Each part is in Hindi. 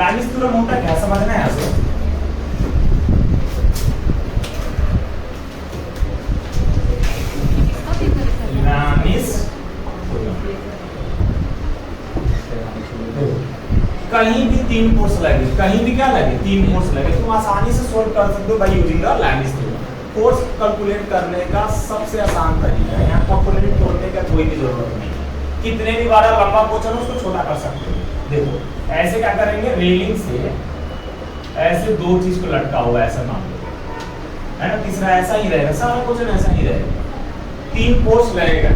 लैमिस थ्योरम होता क्या, समझना है यहाँ से। लैमिस कहीं भी 3 फोर्स लगे, कहीं भी क्या लगे 3 फोर्स लगे, तुम आसानी से सोल्व कर सकते हो by using the Lami's theorem. Force calculate करने का सबसे आसान तरीका है, यहाँ कैलकुलेट करने का कोई भी जरूरत नहीं, कितने भी बार लंबा क्वेश्चन हो उसको छोटा कर सकते हो। देखो ऐसे क्या करेंगे, रेलिंग से ऐसे 2 चीज को लटका हुआ ऐसा मान लो, है ना, तीसरा ऐसा ही रहेगा, सारा क्वेश्चन ऐसा ही रहेगा। 3 फोर्स लगेगा,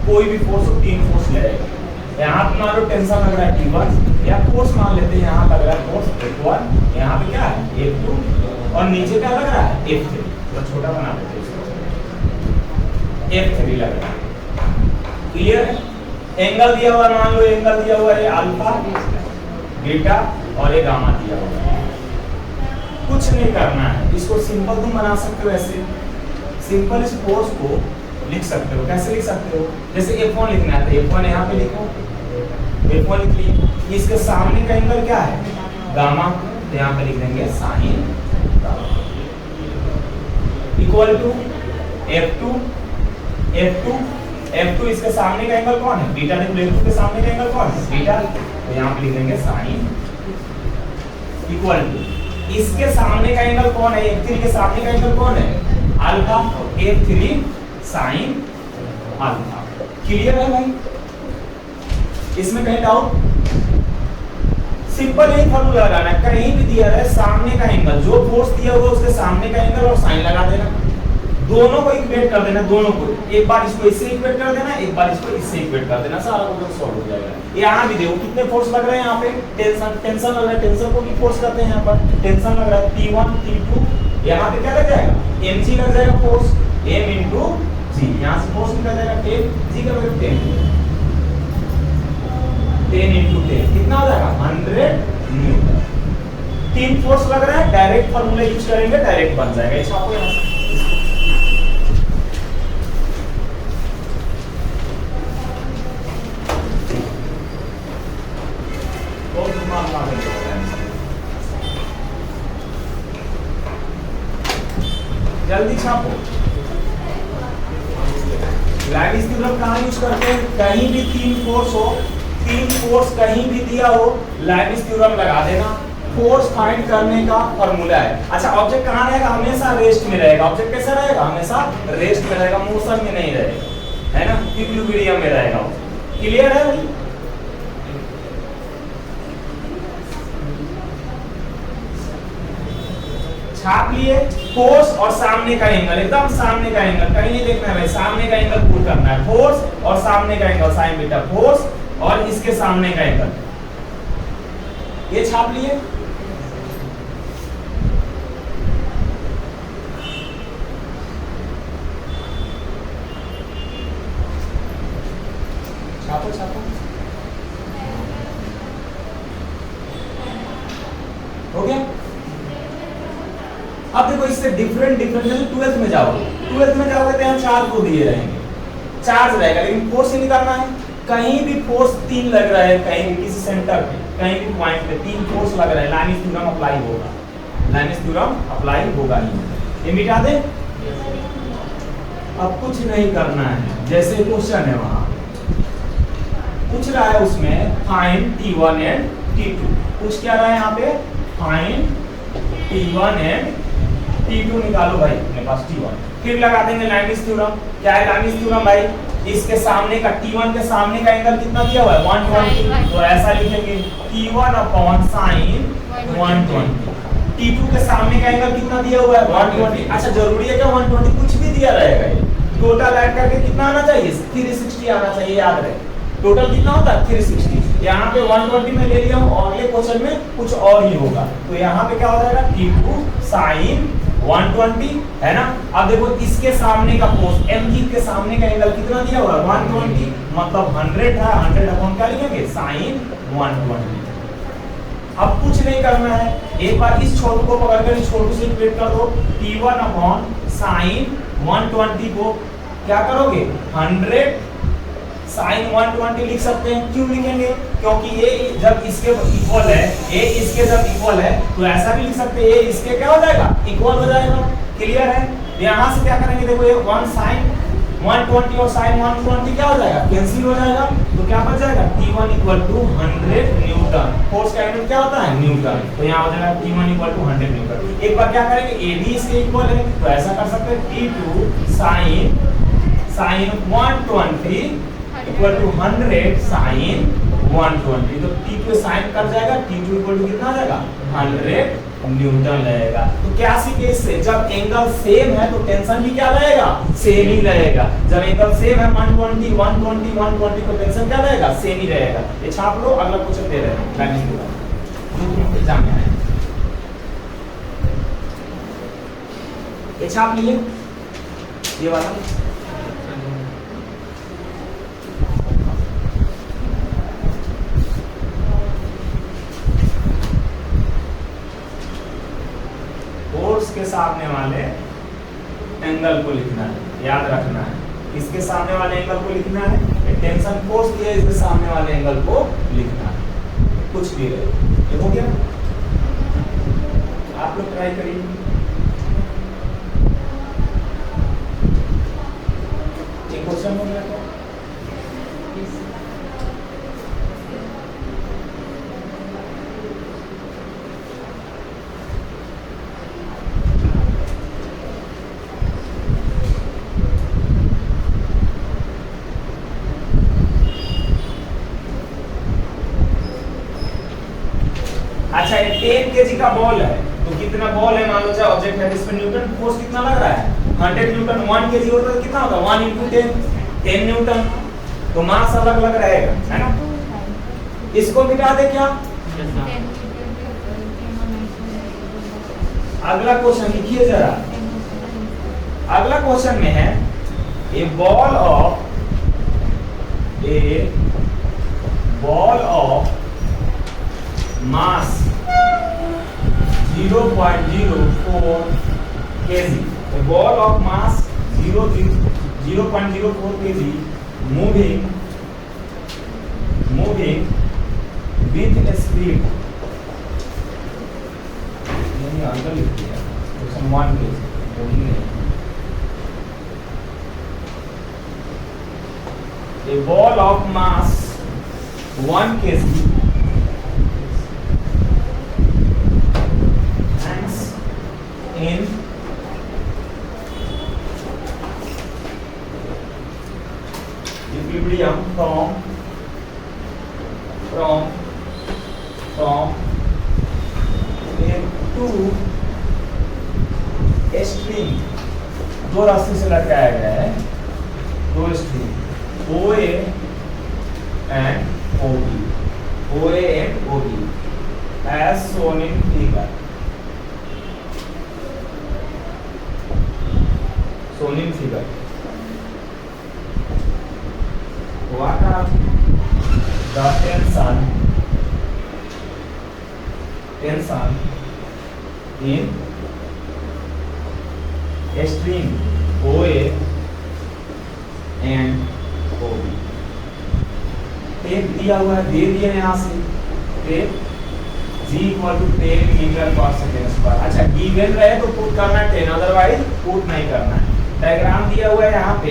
कोई भी फोर्स हो 3 फोर्स लगेगा। यहाँ पे मान लो टेंशन लग रहा है T1, या फोर्स मान लेते हैं यहाँ लग रहा है फोर्स F1, यहाँ पे क्या है F2, और नीचे क्या लग रहा है F3, तो छोटा बना देते हैं इसको, F3 लग रहा है। क्लियर है? एंगल दिया हुआ, मान लो एंगल दिया हुआ है अल्फा, बीटा और ये गामा दिया हुआ है। कुछ नहीं करना है, इसको सिंपल तुम बना सकते हो ऐसे, सिंपल इस फोर्स को लिख सकते हो। कैसे लिख सकते हो, जैसे F1 लिखना है तो F1 यहाँ पे लिखो, F1 लिख लिए, इसके सामने का एंगल क्या है गामा, तो यहाँ पे लिख देंगे sign equal to F2, F2 इसके सामने का एंगल कौन है बीटा, देखो F2 के सामने का एंगल कौन है बीटा, तो यहाँ पे लिख देंगे साइन इक्वल टू इसके सामने का एंगल कौन है F3 के सामने का एंगल कौन है alpha, F3 sine alpha. Clear है भाई, इसमें कहीं डाउट? सिंपल यही फॉर्मूला लगाना है, कहीं भी दिया है सामने का एंगल, जो फोर्स दिया हुआ उसके सामने का एंगल और साइन लगा देना, दोनों को इक्वेट कर देना, दोनों को एक बार इसको इससे इक्वेट कर देना, एक बार इसको इससे इक्वेट कर देना, सारा प्रॉब्लम सॉल्व हो जाएगा। यहाँ भी देखो कितने फोर्स लग रहे हैं, यहाँ पे टेंशन लग रहा है, टेंशन को भी फोर्स करते हैं, यहाँ पर टेंशन लग रहा है T1 T2, यहाँ पे क्या लग जाएगा mg लग जाएगा फोर्स m into g, यहाँ से फोर्स निकल जाएगा 10 g का वैल्यू 10 into 10 कितना हो जाएगा 100 न्यूटन। 3 फोर्स लग रहा है, डायरेक्ट फार्मूला यूज करेंगे, डायरेक्ट बन जाएगा। इस आपको यहाँ से जल्दी छापो। लैमिस थ्योरम कहाँ यूज करते हैं, कहीं भी 3 फोर्स हो, 3 फोर्स कहीं भी दिया हो, लैमिस थ्योरम लगा देना। फोर्स फाइंड करने का फॉर्मूला है। अच्छा ऑब्जेक्ट कहाँ रहेगा, हमेशा रेस्ट में रहेगा। ऑब्जेक्ट कैसा रहेगा, हमेशा रेस्ट में रहेगा, मोशन में नहीं रहेगा, है ना, इक्विलिब्रियम में रहेगा। क्लियर है भाई? छाप लिए। फोर्स और सामने का एंगल, एकदम सामने का एंगल, कहीं नहीं देखना है भाई, सामने का एंगल पुट करना है। फोर्स और सामने का एंगल साइन बीटा, फोर्स और इसके सामने का एंगल, ये छाप लिए। छापो छापो, हो गया। अब देखो इससे डिफरेंट जैसे 12th में जाओगे, 12th में जाओगे तो यहाँ 4 को दिए रहेंगे, चार्ज रहेगा, लेकिन फोर्स ही निकालना है। कहीं भी फोर्स 3 लग रहा है, कहीं भी किसी सेंटर पे, कहीं भी पॉइंट पे 3 फोर्स लग रहा है, लैमिस थ्योरम अप्लाई होगा, लैमिस थ्योरम अप्लाई होगा ही। ये मिटा दे। अब कुछ नहीं करना है, जैसे क्वेश्चन है वहां पूछ रहा है, उसमें फाइंड T1 एंड T2, पूछ क्या रहा है यहाँ पे, फाइंड T1 एंड T2 निकालो भाई, अपने पास T1, फिर लगा देंगे लैमिस थ्योरम। क्या है लैमिस थ्योरम भाई, इसके सामने का T1 के सामने का एंगल कितना दिया हुआ है 120, तो ऐसा लिखेंगे T1 अपॉन साइन 120। T2 के सामने का एंगल कितना दिया हुआ है 120। अच्छा जरूरी है क्या 120, कुछ भी दिया रहेगा, ये टोटल ऐड करके कितना आना चाहिए 360 आना चाहिए, याद रहे टोटल कितना होता है 360। यहाँ पे 120 में ले लिया हूँ, और अगले क्वेश्चन में कुछ और ही होगा, तो यहाँ पे क्या हो जाएगा T2 साइन 120, है ना। अब देखो इसके सामने का फोर्स mg के सामने का एंगल कितना दिया हुआ है 120, मतलब 100 है, 100 अपॉन क्या लिखेंगे साइन 120। अब कुछ नहीं करना है, एक बार इस छोटू को पकड़कर इस छोटू से इक्वेट कर दो, T1 अपॉन साइन 120 को क्या करोगे 100 साइन 120 लिख सकते हैं। क्यों लिखेंगे, क्योंकि ये जब इसके इक्वल है, ए इसके जब इक्वल है तो ऐसा भी लिख सकते हैं ए इसके क्या हो जाएगा, इक्वल हो जाएगा। क्लियर है? यहां से क्या करेंगे, देखो ये 1 sin 120 और sin 120 क्या हो जाएगा, कैंसिल हो जाएगा। तो क्या बच जाएगा, T1 = 100 न्यूटन। फोर्स का यूनिट क्या होता है, न्यूटन। तो यहाँ हो जाएगा T1 = 100 न्यूटन। एक बार क्या करेंगे, ए भी इसके इक्वल है तो ऐसा कर सकते हैं T2 sin 120 = 100 sin 120। तो T2 साइन कर जाएगा, T2 = कितना आ जाएगा, 100 न्यूटन लगेगा। तो क्या सीखे इससे, जब एंगल सेम है तो टेंशन भी क्या लगेगा, सेम ही लगेगा। जब एंगल सेम है 120 120 120 तो टेंशन क्या लगेगा, सेम ही रहेगा। ये छाप लो, अगला क्वेश्चन दे रहे हैं एग्जाम में है, ये छाप लिए ये वाला। फोर्स के सामने वाले एंगल को लिखना है, याद रखना है। इसके सामने वाले एंगल को लिखना है, टेंशन फोर्स दिया इसके सामने वाले एंगल को लिखना है। कुछ भी रहे, ये हो गया। आप लोग ट्राई करिए। एक क्वेश्चन हो गया तो अच्छा, ये 10 kg का बॉल है तो कितना बॉल है, मान लो चाहे ऑब्जेक्ट है, इसमें न्यूटन फोर्स कितना लग रहा है, 100 न्यूटन। 1 kg होता है कितना होगा, 1 × 10 न्यूटन। तो मास अलग अलग रहेगा, है ना। इसको मिटा दे क्या, अगला क्वेश्चन लिखिए जरा। अगला क्वेश्चन में है a ball of mass 0.04 kg, a ball of mass 0.04 kg moving with a speed, नहीं आंसर लिख दिया, question 1 kg। a ball of mass 1 kg in equilibrium from a two string, दो रस्सी से लटकाया गया है, दो string OA and OB as shown in figure। What are the tension in a string OA and OB? Tape दिया हुआ है, दे दिए यहाँ से टेप G = 10 मीटर/सेकंड²। अच्छा, गिवन रहे तो पुट करना है 10, अदरवाइज पुट नहीं करना है। डायग्राम दिया हुआ है यहाँ पे,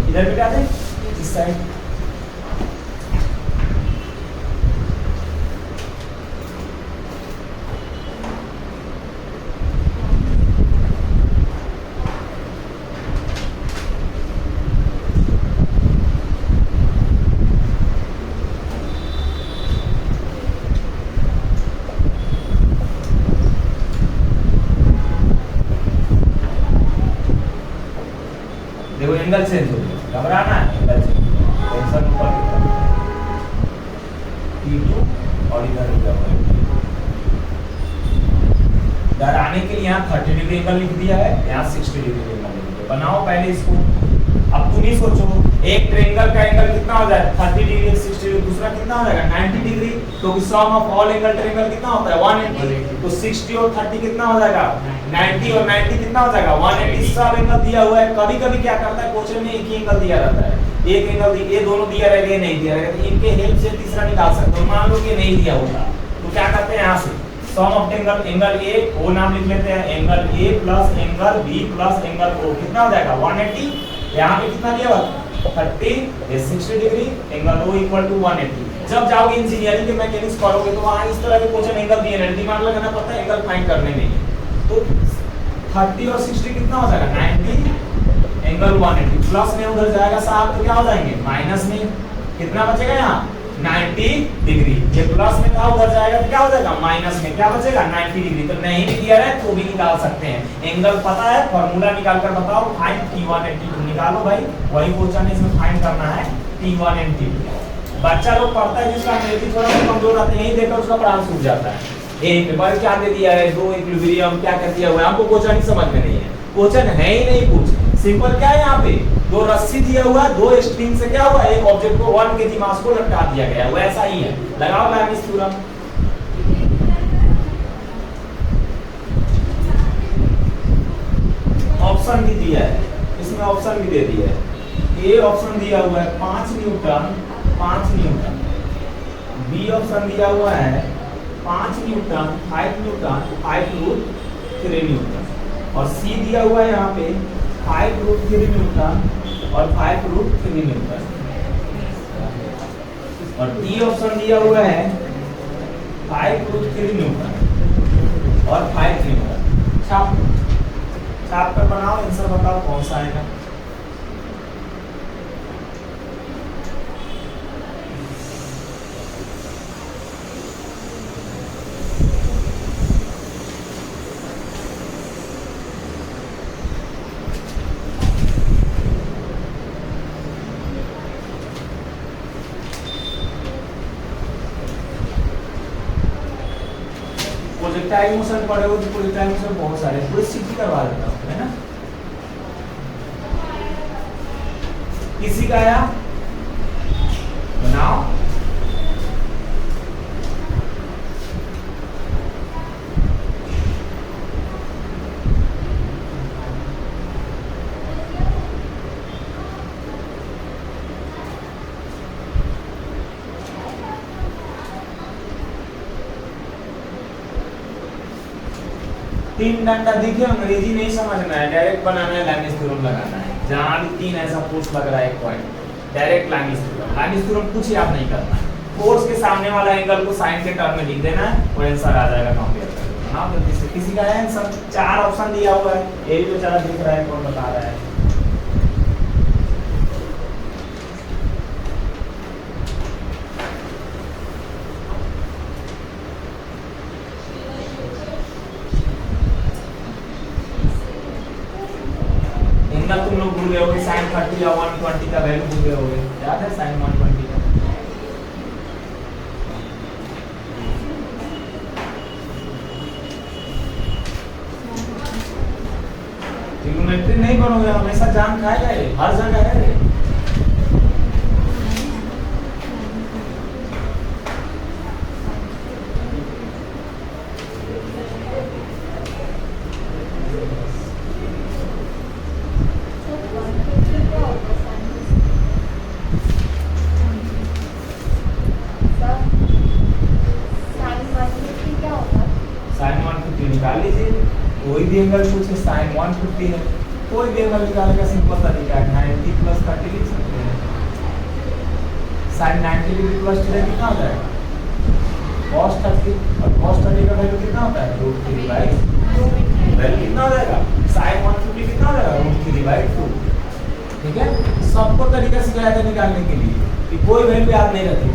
इधर बिठा दे, इस साइड। देखो एंगल चेंज हो गया, घबराना है, एंगल चेंज, टेंशन ऊपर T2 और इधर इधर आने के लिए यहाँ 30 डिग्री एंगल लिख दिया है, यहाँ 60 डिग्री एंगल लिख दिया। बनाओ पहले इसको। अब तुम ही सोचो, एक ट्रायंगल का एंगल कितना हो जाए, 30 डिग्री 60 डिग्री, दूसरा कितना हो जाएगा 90 डिग्री। तो सम ऑफ ऑल एंगल ट्रायंगल कितना होता है 180। तो 60 और 30 कितना हो जाएगा 90 और 90 कितना हो जाएगा 180। सब एंगल दिया हुआ है। कभी कभी क्या करता है क्वेश्चन में एक ही एंगल दिया रहता है, एक एंगल ये दोनों दिया रहेगा, नहीं दिया रहेगा, तो इनके हेल्प से तीसरा निकाल सकते हो। मान लो कि नहीं दिया होता तो क्या करते हैं, यहाँ से sum of angle, angle A वो नाम लिख लेते हैं, angle A plus angle B plus angle O कितना हो जाएगा 180। यहाँ पे कितना दिया हुआ 30, ये 60 degree, angle O equal to 180। जब जाओगे इंजीनियरिंग के मैकेनिक्स पढ़ोगे तो वहां इस तरह के क्वेश्चन एंगल दिए रहते, दिमाग लगाना पड़ता है एंगल फाइंड करने में। तो 30 और 60 कितना हो जाएगा 90, एंगल 180, प्लस में उधर जाएगा साहब तो क्या हो जाएंगे माइनस में, कितना बचेगा यहाँ 90 डिग्री। ये प्लस में था उधर जाएगा तो क्या हो जाएगा माइनस में, क्या बचेगा 90 डिग्री। तो नहीं भी दिया है तो भी निकाल सकते हैं। एंगल पता है, फार्मूला निकाल कर बताओ, फाइंड T1 and T2 निकालो भाई, वही क्वेश्चन है, इसमें फाइंड करना है T1 and T2। बच्चा लोग पढ़ता है जिसका अंग्रेजी थोड़ा कमजोर आता है, यही देखकर उसका पढ़ाना सूझ जाता है। एक पेपर क्या दे दिया है, दो इक्विलिब्रियम क्या कर दिया हुआ है, हमको क्वेश्चन ही समझ में नहीं है, क्वेश्चन है ही नहीं कुछ। सिंपल क्या है यहाँ पे, दो रस्सी दिया हुआ, दो स्ट्रिंग से क्या हुआ, एक ऑब्जेक्ट को 1 kg मास को लटका दिया गया है, वैसा ही है। लगाओ लैमिस थ्योरम। ऑप्शन भी दिया है, इसमें ऑप्शन भी दे दिया है। ए ऑप्शन दिया हुआ है 5 न्यूटन, 5 न्यूटन। बी ऑप्शन दिया हुआ है 5 न्यूटन, 5 न्यूटन, 5√3 न्यूटन। और सी दिया हुआ है यहाँ पे 5√3 न्यूटन और 5√3 न्यूटन। और डी ऑप्शन दिया हुआ है 5√3 न्यूटन और 5 न्यूटन। छाप छाप कर बनाओ, आंसर बताओ कौन सा आएगा। प्रोजेक्टाइल मोशन पढ़े हो तो प्रोजेक्टाइल मोशन बहुत सारे, पूरी सीधी करवा देता हूँ, है ना। किसी का आया बनाओ। तीन डंडा देखिए, अंग्रेजी नहीं समझना है, डायरेक्ट बनाना है, लैमिस थ्योरम लगाना है। जहां भी तीन ऐसा फोर्स लग रहा है एक point, direct Lami's theorem. Lami's theorem कुछ याद नहीं करना है, फोर्स के सामने वाला एंगल को साइन के टर्म में लिख देना है और आंसर आ जाएगा कंपेयर करके। हाँ जल्दी से, किसी का है आंसर? 4 ऑप्शन दिया हुआ है, ये भी बेचारा दिख रहा है, कौन बता रहा है। तुम लोग भूल गए होगे sin 30 या 120 का वैल्यू भूल गए होगे, याद है sin 120 का? ट्रिग्नोमेट्री नहीं बनोगे, हमेशा जान खाएगा ये, हर जगह है ये। कोई भी एंगल पूछे sin 150 है, कोई भी एंगल निकालने का सिंपल तरीका है, 90 प्लस 30 लिख सकते हैं। sin 90 डिग्री प्लस 30 कितना होता है cos 30, और cos 30 का वैल्यू कितना होता है √3 बाई, वैल्यू कितना हो जाएगा sin 150 कितना हो जाएगा √3 बाई 2। ठीक है, सबको तरीका सिखाया था निकालने के लिए कि कोई वैल्यू याद नहीं रहती।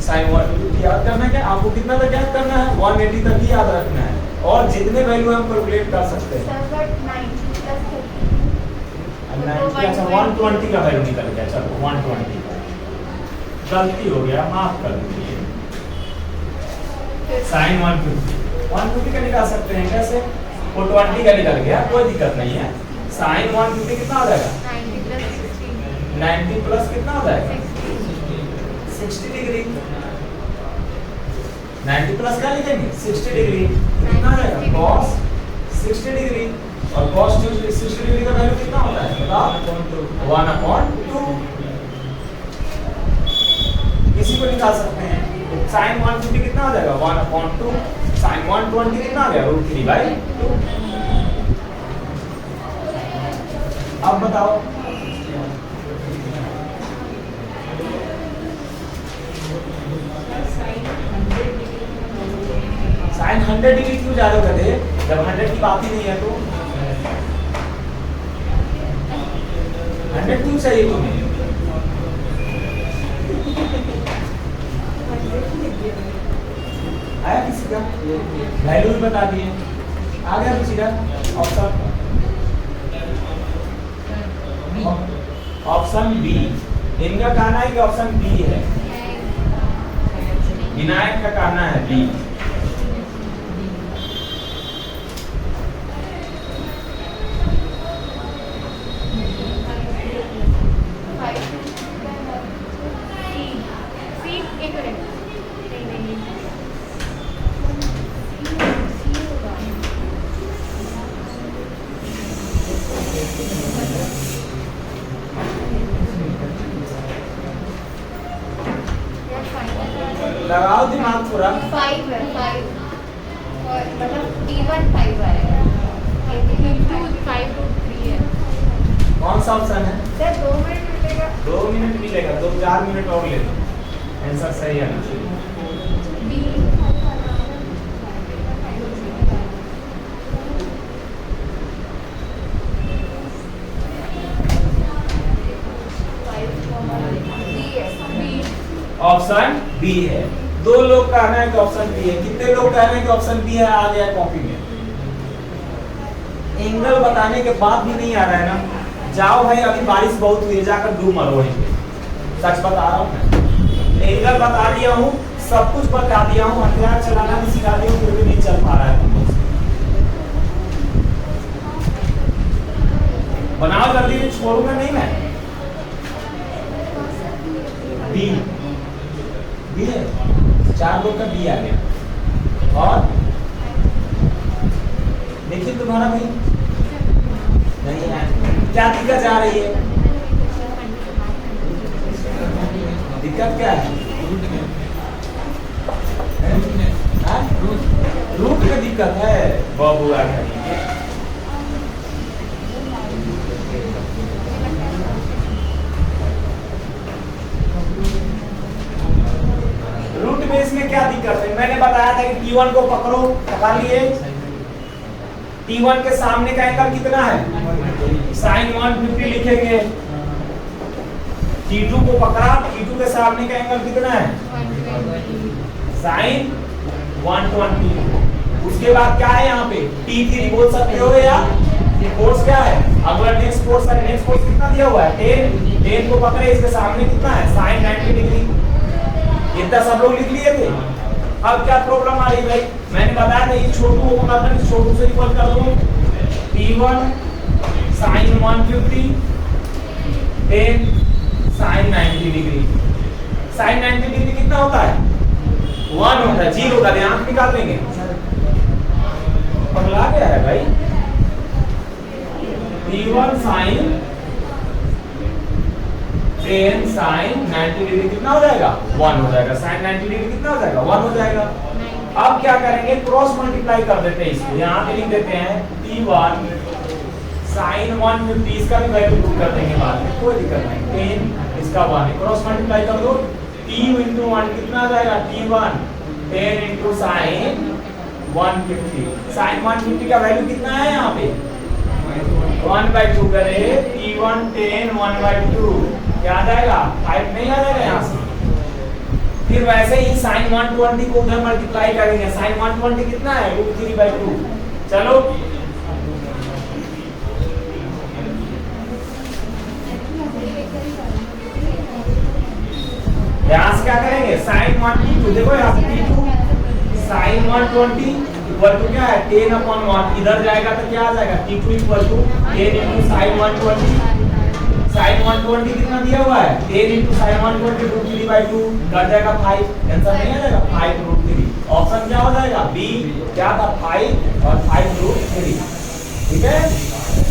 sin 150 याद करना है, आपको कितना तक याद करना है 180 तक ही याद रखना है, और जितने वैल्यू हम कैलकुलेट कर सकते हैं। 120 का वैल्यू निकल गया, चलो 120 का गलती हो गया, माफ कर दीजिए। sin 150 का निकाल सकते हैं कैसे, वो 20 का निकल गया, कोई दिक्कत नहीं है। sin 150 कितना हो जाएगा 90 प्लस कितना हो जाएगा 60 डिग्री। 90 प्लस क्या लिखेंगे 60 डिग्री, कितना हो जाएगा cos 60 डिग्री और cos 60 डिग्री का वैल्यू कितना होता है बताओ 1/2 इसी को निकाल सकते हैं sin 150 कितना हो जाएगा 1/2 sin 120 कितना आ गया √3/2 अब बताओ sin 100 डिग्री क्यों ज्यादा कर दे जब 100 की बात ही नहीं है तो 100 क्यों चाहिए तुम्हें आया किसी का वैल्यू भी बता दिए आ गया किसी का ऑप्शन बी इनका कहना है कि ऑप्शन बी है विनायक का कहना है बी लगाओ दिमाग पूरा 5 है 5 और मतलब T1 5 आएगा T2 5 है कौन सा ऑप्शन है सर 2 मिनट मिलेगा 2 मिनट मिलेगा 4 मिनट और ले लो आंसर सही है बी ऑप्शन बी है 2 लोग कह रहे हैं कि ऑप्शन बी है कितने लोग कह रहे हैं कि ऑप्शन बी है आ गया कॉपी में एंगल बताने के बाद भी नहीं आ रहा है ना जाओ भाई अभी बारिश बहुत हुई है जाकर डूब मरो वहीं पे सच बता रहा हूँ मैं एंगल बता दिया हूँ सब कुछ बता दिया हूँ हथियार चलाना भी सिखा दिया हूँ फिर भी नहीं चल पा रहा है तुम लोग बनाओ जल्दी में छोड़ूंगा नहीं मैं बी बी है 4 लोग का बी आ गया और देखिए तुम्हारा भाई नहीं है क्या दिक्कत जा रही है दिक्कत क्या है रूट का दिक्कत है बाबू आ गया रूट बेस में क्या दिक्कत है मैंने बताया था कि T1 को पकड़ो पकड़ लिए T1 के सामने का एंगल कितना है sin 150 लिखेंगे T2 को पकड़ा T2 के सामने का एंगल कितना है sin 120 उसके बाद क्या है यहाँ पे T3 बोल सकते हो या फोर्स क्या है अगला नेक्स्ट फोर्स है नेक्स्ट फोर्स कितना दिया हुआ है 10 को पकड़े इसके सामने कितना है sin 90 डिग्री इतना सब लोग लिख लिए थे अब क्या प्रॉब्लम आ रही भाई मैंने बताया था ये छोटू को पकड़ना इस छोटू से इक्वल कर दो T1 sin 150 10 sin 90 degree sin 90 degree कितना होता है 1 होता है 0 का ध्यान निकाल लेंगे पगला गया है भाई T1 sin 10 sin 90 डिग्री कितना हो जाएगा 1 हो जाएगा sin 90 डिग्री कितना हो जाएगा 1 हो जाएगा अब क्या करेंगे क्रॉस मल्टीप्लाई कर देते हैं इसको यहाँ पे लिख देते हैं T1 sin 150 इसका भी वैल्यू पुट कर देंगे बाद में कोई दिक्कत नहीं 10 इसका 1 क्रॉस मल्टीप्लाई कर दो T into 1 कितना आ जाएगा T1 10 into sin 150 sin 150 का वैल्यू कितना है यहाँ पे 1/2 करे T1 10 1/2 क्या आ जाएगा 5 नहीं आ जाएगा यहाँ से फिर वैसे ही sin 120 को उधर मल्टीप्लाई करेंगे sin 120 कितना है √3/2 चलो यहाँ से क्या करेंगे sin 120 देखो यहाँ पे T2 sin 120 इक्वल टू क्या है 10/1 इधर जाएगा तो क्या आ जाएगा T2 equal to 10 into sin 120 sin 120 कितना दिया हुआ है 10 into sin 120 √3/2 कट जाएगा 5 आंसर नहीं आ जाएगा 5 √3 ऑप्शन क्या हो जाएगा बी क्या था 5 और 5√3, ठीक है।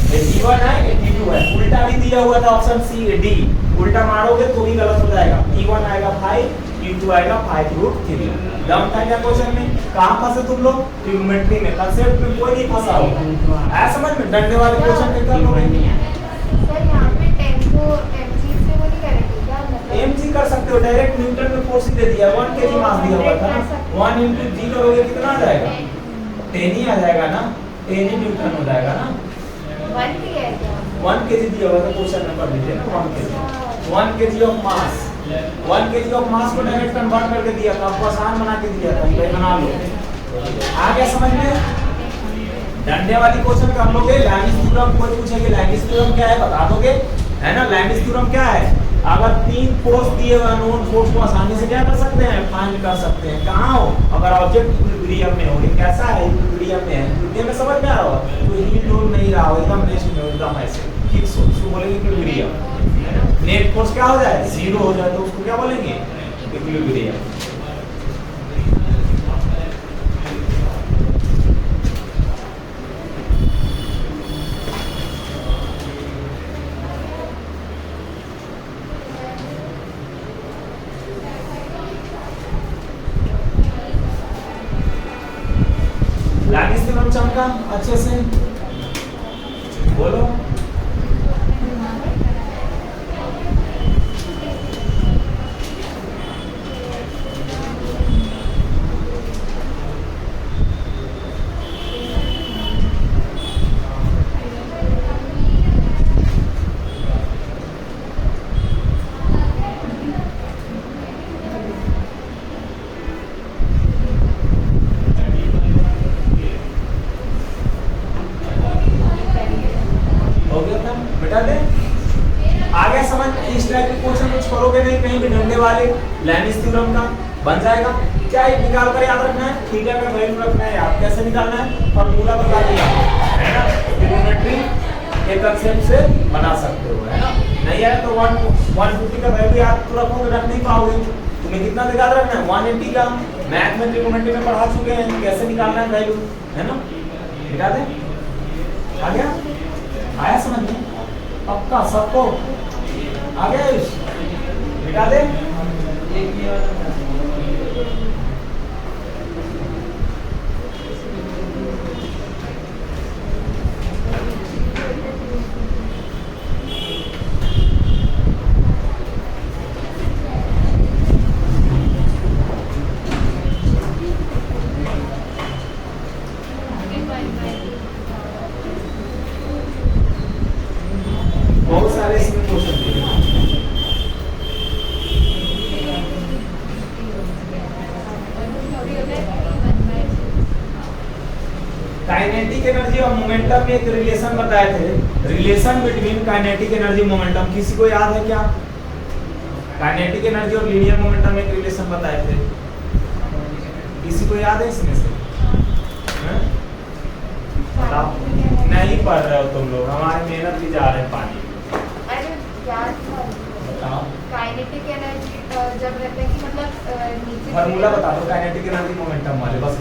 ये T1 है, ये T2 है। उल्टा भी दिया हुआ था ऑप्शन सी डी, उल्टा मारोगे तो भी गलत हो जाएगा। T1 आएगा 5, T2 आएगा 5√3। दम था क्या क्वेश्चन में? कहाँ फंसे तुम लोग? ट्रिग्नोमेट्री में, कंसेप्ट में कोई नहीं फंसा होगा। ऐसा समझ में डंडे वाले क्वेश्चन के कर लोगे। सर यहाँ पे 10 को mg से वो नहीं करेंगे क्या, मतलब mg कर सकते हो, डायरेक्ट न्यूटन में फोर्स दे दिया, 1 kg मास दिया हुआ था ना, 1 into g करोगे कितना आ जाएगा? 10 ही आ जाएगा ना, 10 ही न्यूटन हो जाएगा ना। 1 भी है क्या? 1 kg दिया हुआ था क्वेश्चन नंबर लीजिए ना, 1 kg, 1 kg of mass, 1 kg of mass को डायरेक्ट कन्वर्ट करके दिया था, आपको आसान बना के दिया था, भाई बना लो। आ गया समझ में? डंडे वाली क्वेश्चन कर लोगे। लैमिस थ्योरम कोई पूछेंगे, लैमिस थ्योरम क्या है बता दोगे, है ना। लैमिस थ्योरम क्या है? अगर 3 फोर्स दिए हुए अननोन फोर्स को आसानी से क्या कर सकते हैं, फाइंड कर सकते हैं। कहाँ हो? अगर ऑब्जेक्ट इक्विलिब्रियम में हो, ये कैसा है? इक्विलिब्रियम में है। इक्विलिब्रियम में समझ में आ रहा हो, तो हीट डोल नहीं रहा हो, एकदम रेस्ट में, एकदम ऐसे फिक्स हो, उसको बोलेंगे इक्विलिब्रियम। नेट फोर्स क्या हो जाए? 0 हो जाए तो उसको क्या बोलेंगे? इक्विलिब्रियम। लैमिस थ्योरम चमका अच्छे से बोलो। आगे समझ, इस टाइप के क्वेश्चन कुछ करोगे नहीं कहीं भी डंडे वाले, लैमिस थ्योरम का बन जाएगा। क्या है? निकाल कर याद रखना है, थीटा का वैल्यू रखना है, याद कैसे निकालना है, फॉर्मूला बता दिया है ना। ट्रिग्नोमेट्री एक कंसेप्ट से बना सकते हो, है ना। नहीं है तो 150 का वैल्यू याद तो रखोगे, रख नहीं पाओगे। तुम्हें कितना याद रखना है? 180 का। मैथ में ट्रिग्नोमेट्री में पढ़ा चुके हैं कैसे निकालना है वैल्यू, है ना। निकाल दे। आ गया? आया समझ में? पक्का सबको आ गया? निकाल दे। बहुत सारे इसमें क्वेश्चन दिए। काइनेटिक एनर्जी और मोमेंटम में एक रिलेशन बताए थे, relation between kinetic energy momentum, किसी को याद है क्या? काइनेटिक एनर्जी और लीनियर मोमेंटम में एक रिलेशन बताए थे, किसी को याद है इसमें से? बताओ। नहीं पढ़ रहे हो तुम लोग, हमारी मेहनत भी जा रहे हैं पानी। बताओ। काइनेटिक एनर्जी जब रहता है कि मतलब नीचे फॉर्मूला बता दो काइनेटिक एनर्जी मोमेंटम वाले, बस।